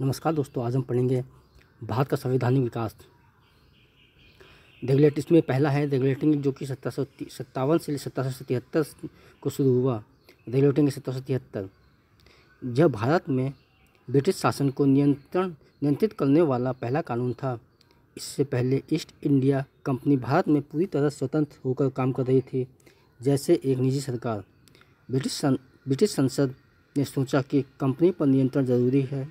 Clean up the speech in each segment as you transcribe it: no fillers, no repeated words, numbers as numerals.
नमस्कार दोस्तों, आज हम पढ़ेंगे भारत का संवैधानिक विकास। रेगुलेट इसमें पहला है रेगुलेटिंग, जो कि 1757 से 1773 को शुरू हुआ। रेगुलेटिंग 1773 यह भारत में ब्रिटिश शासन को नियंत्रित करने वाला पहला कानून था। इससे पहले ईस्ट इंडिया कंपनी भारत में पूरी तरह स्वतंत्र होकर काम कर रही थी, जैसे एक निजी सरकार। ब्रिटिश संसद ने सोचा कि कंपनी पर नियंत्रण जरूरी है,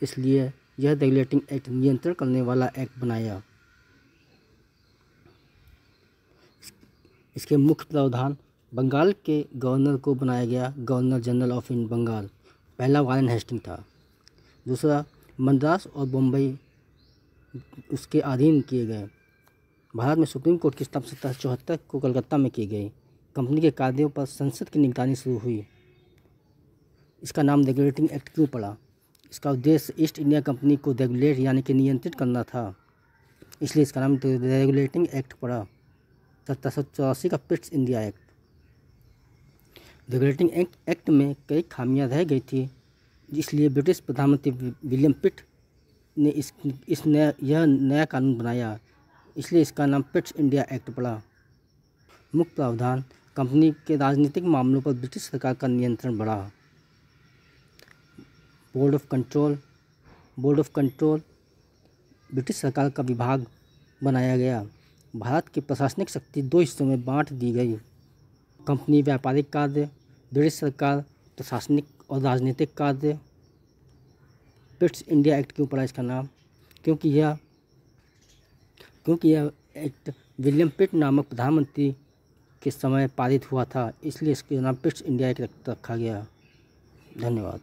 इसलिए यह रेगुलेटिंग एक्ट नियंत्रण करने वाला एक्ट बनाया। इसके मुख्य प्रावधान: बंगाल के गवर्नर को बनाया गया गवर्नर जनरल ऑफ बंगाल, पहला वारेन हेस्टिंग था। दूसरा, मद्रास और बम्बई उसके अधीन किए गए। भारत में सुप्रीम कोर्ट की स्थापना 1774 को कलकत्ता में की गई। कंपनी के कार्यों पर संसद की निगरानी शुरू हुई। इसका नाम रेगुलेटिंग एक्ट क्यों पड़ा? इसका उद्देश्य ईस्ट इंडिया कंपनी को रेगुलेट यानी कि नियंत्रित करना था, इसलिए इसका नाम रेगुलेटिंग एक्ट पड़ा। 1784 का Pitt's India act. Regulating act में कई खामियां रह गई थी, इसलिए ब्रिटिश प्रधानमंत्री विलियम पिट ने यह नया कानून बनाया, इसलिए इसका नाम पिट्स इंडिया एक्ट पड़ा। मुख्य प्रावधान: कंपनी के राजनीतिक मामलों पर ब्रिटिश सरकार का नियंत्रण बढ़ा। बोर्ड ऑफ कंट्रोल ब्रिटिश सरकार का विभाग बनाया गया। भारत की प्रशासनिक शक्ति दो हिस्सों में बांट दी गई: कंपनी व्यापारिक कार्य, ब्रिटिश सरकार प्रशासनिक और राजनीतिक कार्य। पिट्स इंडिया एक्ट क्यों पड़ा इसका नाम? क्योंकि यह एक्ट विलियम पिट नामक प्रधानमंत्री के समय पारित हुआ था, इसलिए इसके नाम पिट्स इंडिया एक्ट रखा गया। धन्यवाद।